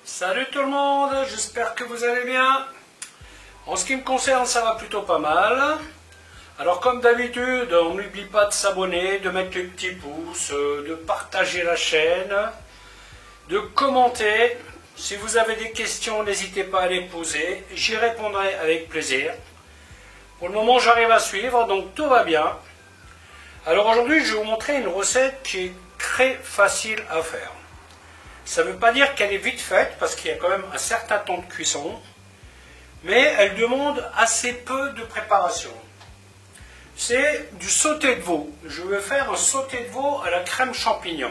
Salut tout le monde, j'espère que vous allez bien. En ce qui me concerne, ça va plutôt pas mal. Alors comme d'habitude, on n'oublie pas de s'abonner, de mettre les petits pouces, de partager la chaîne, de commenter. Si vous avez des questions, n'hésitez pas à les poser, j'y répondrai avec plaisir. Pour le moment, j'arrive à suivre, donc tout va bien. Alors aujourd'hui, je vais vous montrer une recette qui est très facile à faire. Ça ne veut pas dire qu'elle est vite faite, parce qu'il y a quand même un certain temps de cuisson, mais elle demande assez peu de préparation. C'est du sauté de veau. Je vais faire un sauté de veau à la crème champignon.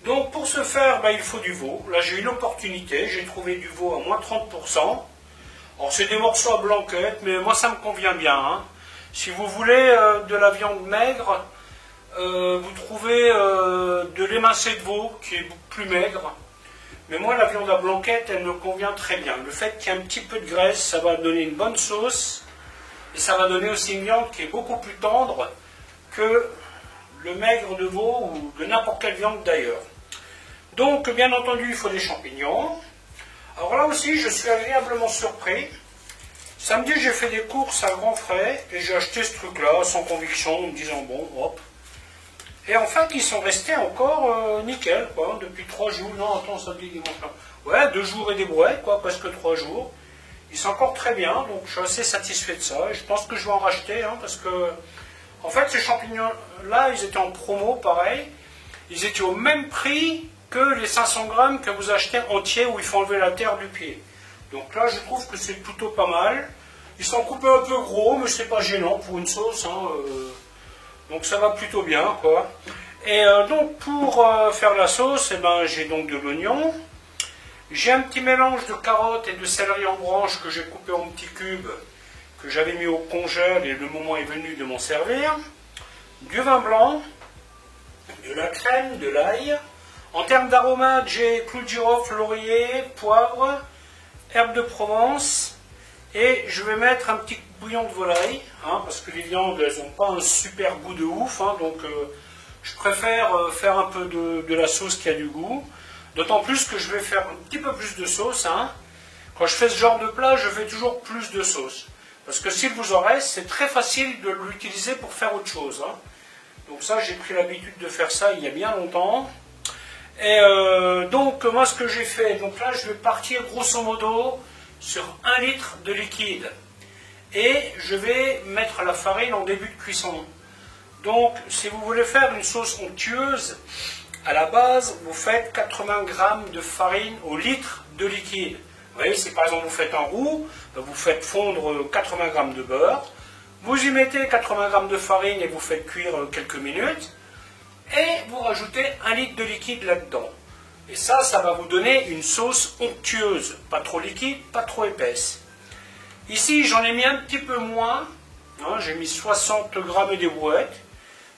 Donc pour ce faire, il faut du veau. Là j'ai eu l'opportunité, j'ai trouvé du veau à moins 30%. Alors c'est des morceaux à blanquette, mais moi ça me convient bien. Hein. Si vous voulez de la viande maigre, vous trouvez de l'émincé de veau qui est plus maigre. Mais moi la viande à blanquette, elle me convient très bien. Le fait qu'il y ait un petit peu de graisse, ça va donner une bonne sauce. Et ça va donner aussi une viande qui est beaucoup plus tendre que le maigre de veau ou de n'importe quelle viande d'ailleurs. Donc bien entendu il faut des champignons. Alors là aussi je suis agréablement surpris. Samedi j'ai fait des courses à grands frais et j'ai acheté ce truc là sans conviction en me disant bon hop. Et en fait ils sont restés encore nickel quoi, depuis 3 jours. Non attends ça dit dimanche. Ouais 2 jours et des brouettes quoi, presque 3 jours. Ils sont encore très bien, donc je suis assez satisfait de ça. Et je pense que je vais en racheter, hein, parce que, en fait, ces champignons-là, ils étaient en promo, pareil. Ils étaient au même prix que les 500 grammes que vous achetez entiers, où il faut enlever la terre du pied. Donc là, je trouve que c'est plutôt pas mal. Ils sont coupés un peu gros, mais c'est pas gênant pour une sauce. Hein, donc ça va plutôt bien, quoi. Et donc, pour faire la sauce, j'ai donc de l'oignon. J'ai un petit mélange de carottes et de céleri en branches que j'ai coupé en petits cubes, que j'avais mis au congèle et le moment est venu de m'en servir. Du vin blanc, de la crème, de l'ail. En termes d'aromates, j'ai clou de girofle, laurier, poivre, herbes de Provence. Et je vais mettre un petit bouillon de volaille, hein, parce que les viandes, elles n'ont pas un super goût de ouf. Hein, donc je préfère faire un peu de la sauce qui a du goût. D'autant plus que je vais faire un petit peu plus de sauce. Hein. Quand je fais ce genre de plat, je fais toujours plus de sauce. Parce que s'il vous en reste, c'est très facile de l'utiliser pour faire autre chose. Hein. Donc ça, j'ai pris l'habitude de faire ça il y a bien longtemps. Et donc, moi, ce que j'ai fait, donc là, je vais partir grosso modo sur 1 litre de liquide. Et je vais mettre la farine en début de cuisson. Donc, si vous voulez faire une sauce onctueuse, à la base, vous faites 80 g de farine au litre de liquide. Vous voyez, si par exemple vous faites un roux, vous faites fondre 80 g de beurre, vous y mettez 80 g de farine et vous faites cuire quelques minutes, et vous rajoutez 1 litre de liquide là-dedans. Et ça va vous donner une sauce onctueuse, pas trop liquide, pas trop épaisse. Ici, j'en ai mis un petit peu moins, hein, j'ai mis 60 g et des brouettes,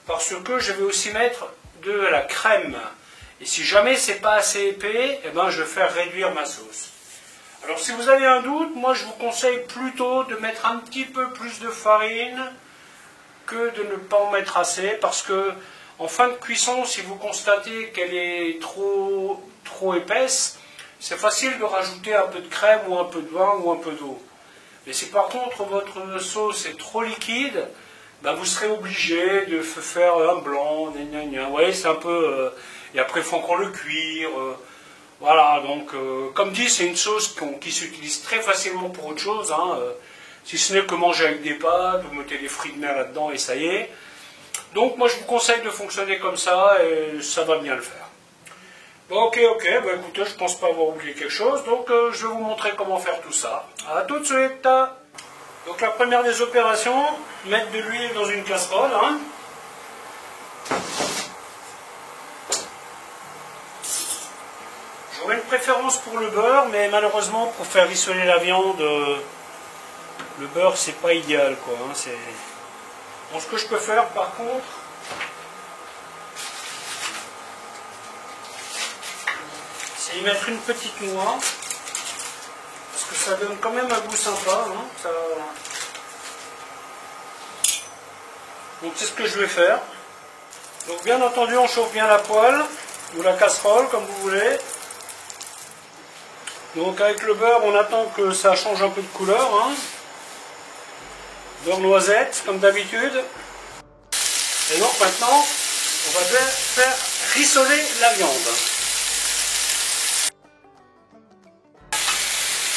parce que je vais aussi mettre de la crème. Et si jamais c'est pas assez épais, je vais faire réduire ma sauce. Alors si vous avez un doute, moi je vous conseille plutôt de mettre un petit peu plus de farine que de ne pas en mettre assez, parce que en fin de cuisson, si vous constatez qu'elle est trop épaisse, c'est facile de rajouter un peu de crème ou un peu de vin ou un peu d'eau. Mais si par contre votre sauce est trop liquide, vous serez obligé de faire un blanc, vous voyez, c'est un peu... et après, il faut encore le cuire. Voilà, donc, comme dit, c'est une sauce qui s'utilise très facilement pour autre chose. Hein, si ce n'est que manger avec des pâtes, vous mettez des fruits de mer là-dedans et ça y est. Donc, moi, je vous conseille de fonctionner comme ça et ça va bien le faire. Bon, ok, écoutez, je ne pense pas avoir oublié quelque chose. Donc, je vais vous montrer comment faire tout ça. A tout de suite. Donc la première des opérations, mettre de l'huile dans une casserole. Hein. J'aurais une préférence pour le beurre, mais malheureusement pour faire rissoler la viande, le beurre c'est pas idéal quoi. Hein. Bon, ce que je peux faire par contre, c'est y mettre une petite noix. Parce que ça donne quand même un goût sympa. Hein, ça... Donc c'est ce que je vais faire. Donc bien entendu on chauffe bien la poêle, ou la casserole comme vous voulez. Donc avec le beurre, on attend que ça change un peu de couleur. Hein. Beurre noisette, comme d'habitude. Et donc maintenant, on va faire rissoler la viande.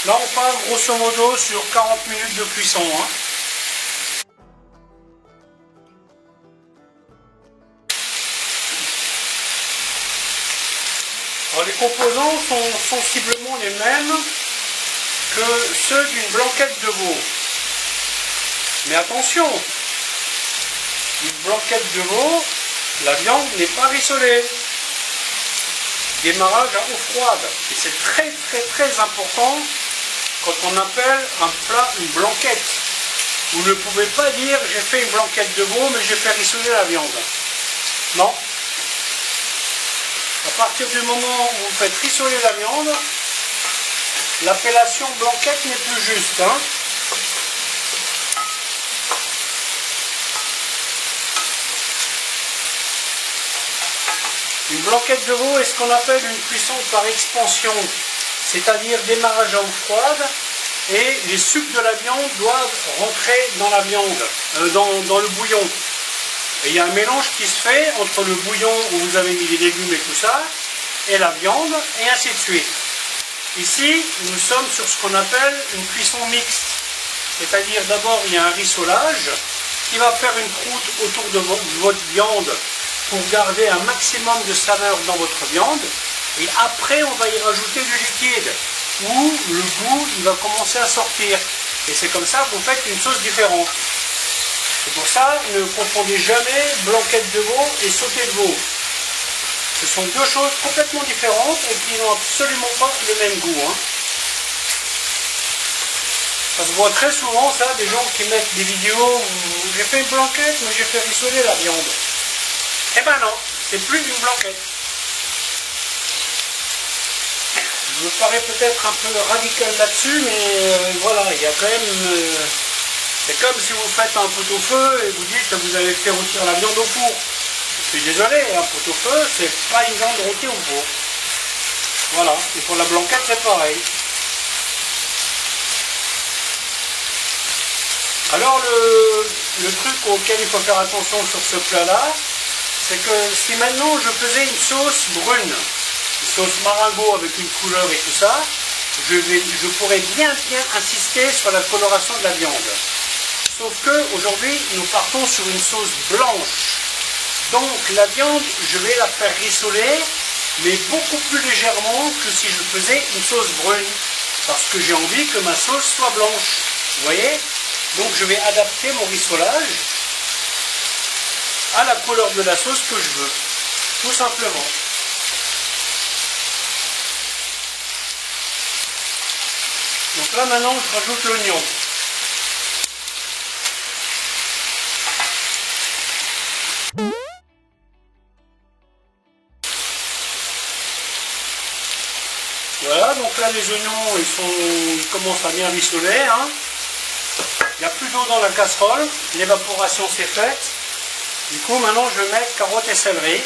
Là, on parle grosso modo sur 40 minutes de cuisson. Hein. Alors, les composants sont sensiblement les mêmes que ceux d'une blanquette de veau. Mais attention, une blanquette de veau, la viande n'est pas rissolée. Démarrage à eau froide. Et c'est très important quand on appelle un plat une blanquette. Vous ne pouvez pas dire j'ai fait une blanquette de veau mais j'ai fait rissoler la viande. Non. À partir du moment où vous faites rissoler la viande, l'appellation blanquette n'est plus juste. Hein. Une blanquette de veau est ce qu'on appelle une cuisson par expansion, c'est-à-dire démarrage à eau froide, et les sucs de la viande doivent rentrer dans la viande, dans le bouillon. Et il y a un mélange qui se fait entre le bouillon où vous avez mis les légumes et tout ça, et la viande, et ainsi de suite. Ici, nous sommes sur ce qu'on appelle une cuisson mixte, c'est-à-dire d'abord il y a un rissolage qui va faire une croûte autour de votre viande pour garder un maximum de saveur dans votre viande, et après on va y rajouter du liquide où le goût il va commencer à sortir, et c'est comme ça que vous faites une sauce différente. C'est pour ça, ne confondez jamais blanquette de veau et sauté de veau. Ce sont deux choses complètement différentes et qui n'ont absolument pas le même goût. Hein. Ça se voit très souvent ça, des gens qui mettent des vidéos où j'ai fait une blanquette mais j'ai fait rissoler la viande. Eh ben non, c'est plus une blanquette. Je me parais peut-être un peu radical là-dessus, mais voilà, il y a quand même... c'est comme si vous faites un pot-au-feu et vous dites que vous avez fait rôtir la viande au four. Je suis désolé, un pot-au-feu, c'est pas une viande rôtie au four. Voilà, et pour la blanquette, c'est pareil. Alors le truc auquel il faut faire attention sur ce plat-là, c'est que si maintenant je faisais une sauce brune, une sauce maringot avec une couleur et tout ça, je pourrais bien insister sur la coloration de la viande. Sauf que aujourd'hui nous partons sur une sauce blanche. Donc la viande, je vais la faire rissoler, mais beaucoup plus légèrement que si je faisais une sauce brune. Parce que j'ai envie que ma sauce soit blanche. Vous voyez? Donc je vais adapter mon rissolage à la couleur de la sauce que je veux, tout simplement. Donc là maintenant je rajoute l'oignon. Voilà, donc là les oignons ils commencent à bien rissoler. Hein. Il n'y a plus d'eau dans la casserole, l'évaporation s'est faite. Du coup, maintenant, je vais mettre carottes et céleri.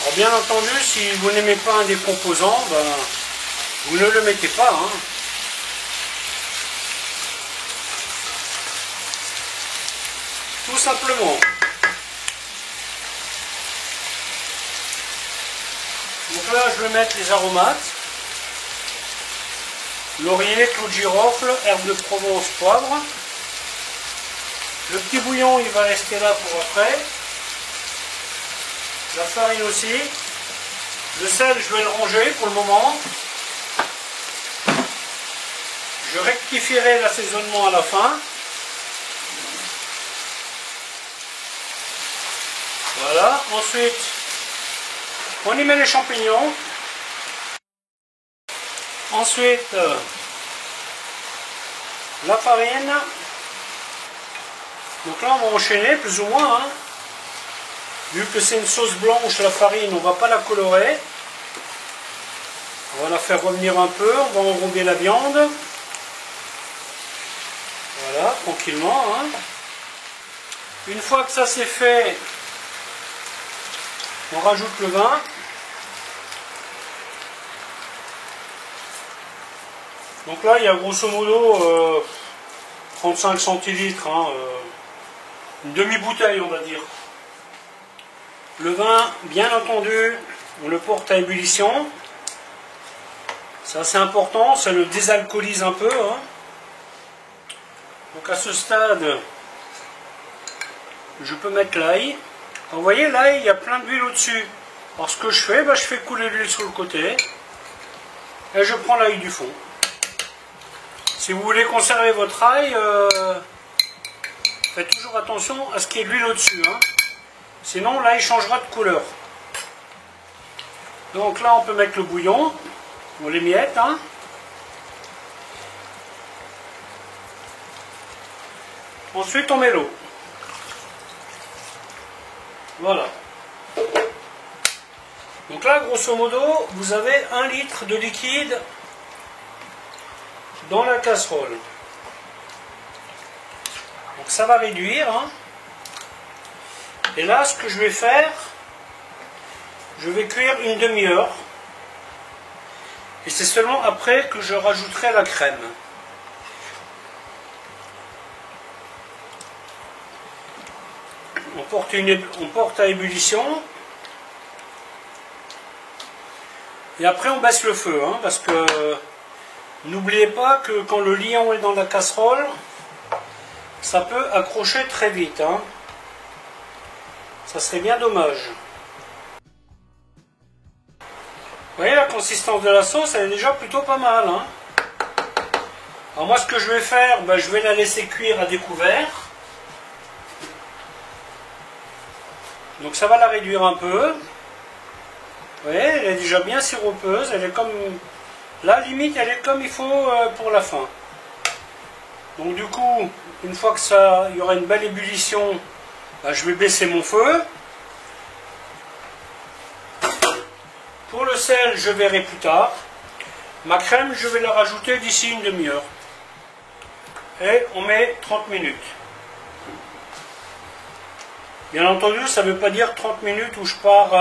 Alors, bien entendu, si vous n'aimez pas un des composants, ben, vous ne le mettez pas. Hein. Tout simplement. Donc là, je vais mettre les aromates. Laurier, clou de girofle, herbe de Provence, poivre. Le petit bouillon, il va rester là pour après. La farine aussi. Le sel, je vais le ranger pour le moment. Je rectifierai l'assaisonnement à la fin. Voilà, ensuite, on y met les champignons. Ensuite, la farine. Donc là, on va enchaîner plus ou moins. Hein. Vu que c'est une sauce blanche, la farine, on ne va pas la colorer. On va la faire revenir un peu, on va enrober la viande. Voilà, tranquillement. Hein. Une fois que ça c'est fait, on rajoute le vin. Donc là, il y a grosso modo 35 centilitres, hein, une demi-bouteille on va dire. Le vin, bien entendu, on le porte à ébullition. C'est assez important, ça le désalcoolise un peu. Hein. Donc à ce stade, je peux mettre l'ail. Vous voyez, l'ail, il y a plein d'huile au-dessus. Alors ce que je fais, je fais couler l'huile sur le côté. Et je prends l'ail du fond. Si vous voulez conserver votre ail, faites toujours attention à ce qu'il y ait de l'huile au-dessus. Hein. Sinon, l'ail changera de couleur. Donc là, on peut mettre le bouillon. On les miette. Hein. Ensuite, on met l'eau. Voilà. Donc là, grosso modo, vous avez 1 litre de liquide dans la casserole. Donc ça va réduire. Hein. Et là, ce que je vais faire, je vais cuire une demi-heure. Et c'est seulement après que je rajouterai la crème. On porte à ébullition. Et après on baisse le feu. Hein, parce que n'oubliez pas que quand le liant est dans la casserole, ça peut accrocher très vite. Hein. Ça serait bien dommage. Vous voyez la consistance de la sauce, elle est déjà plutôt pas mal. Hein. Alors moi ce que je vais faire, je vais la laisser cuire à découvert. Donc ça va la réduire un peu. Vous voyez, elle est déjà bien siropeuse. Elle est comme... Là, limite, elle est comme il faut pour la fin. Donc du coup, une fois que ça, il y aura une belle ébullition, je vais baisser mon feu. Pour le sel, je verrai plus tard. Ma crème, je vais la rajouter d'ici une demi-heure. Et on met 30 minutes. Bien entendu, ça ne veut pas dire 30 minutes où je pars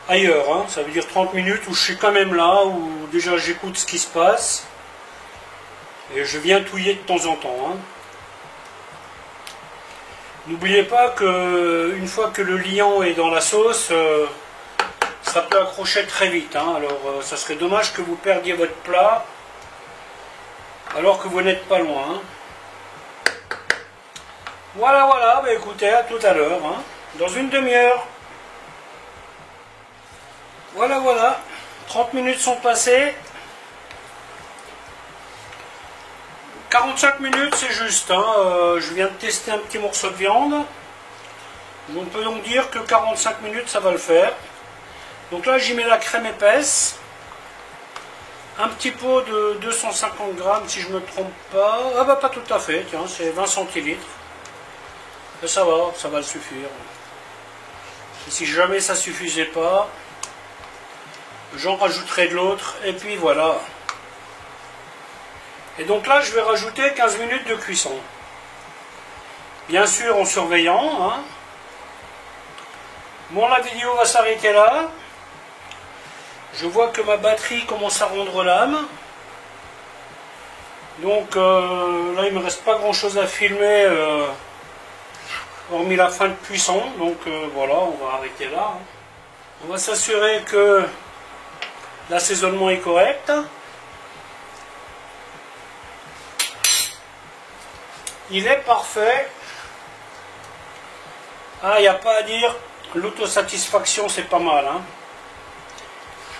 ailleurs. Hein. Ça veut dire 30 minutes où je suis quand même là, où déjà j'écoute ce qui se passe. Et je viens touiller de temps en temps. Hein. N'oubliez pas que une fois que le liant est dans la sauce, ça peut accrocher très vite. Hein. Alors ça serait dommage que vous perdiez votre plat alors que vous n'êtes pas loin. Hein. Voilà, voilà, écoutez, à tout à l'heure, hein, dans une demi-heure. Voilà, voilà, 30 minutes sont passées. 45 minutes, c'est juste. Hein, je viens de tester un petit morceau de viande. On peut donc dire que 45 minutes, ça va le faire. Donc là, j'y mets la crème épaisse. Un petit pot de 250 grammes, si je ne me trompe pas. Ah bah pas tout à fait, tiens, c'est 20 centilitres. Et ça va le suffire. Et si jamais ça ne suffisait pas, j'en rajouterai de l'autre, et puis voilà. Et donc là, je vais rajouter 15 minutes de cuisson. Bien sûr, en surveillant. Hein. Bon, la vidéo va s'arrêter là. Je vois que ma batterie commence à rendre l'âme. Donc là, il ne me reste pas grand chose à filmer. Hormis la fin de cuisson, donc voilà, on va arrêter là. Hein. On va s'assurer que l'assaisonnement est correct. Il est parfait. Ah, il n'y a pas à dire, l'autosatisfaction c'est pas mal. Hein.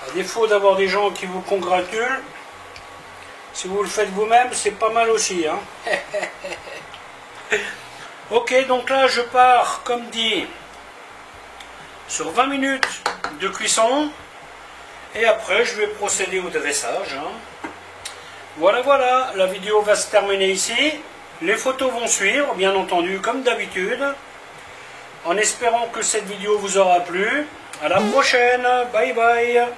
À défaut d'avoir des gens qui vous congratulent, si vous le faites vous-même, c'est pas mal aussi. Hein. Ok, donc là je pars, comme dit, sur 20 minutes de cuisson. Et après je vais procéder au dressage. Hein. Voilà, voilà, la vidéo va se terminer ici. Les photos vont suivre, bien entendu, comme d'habitude. En espérant que cette vidéo vous aura plu. À la prochaine, bye bye.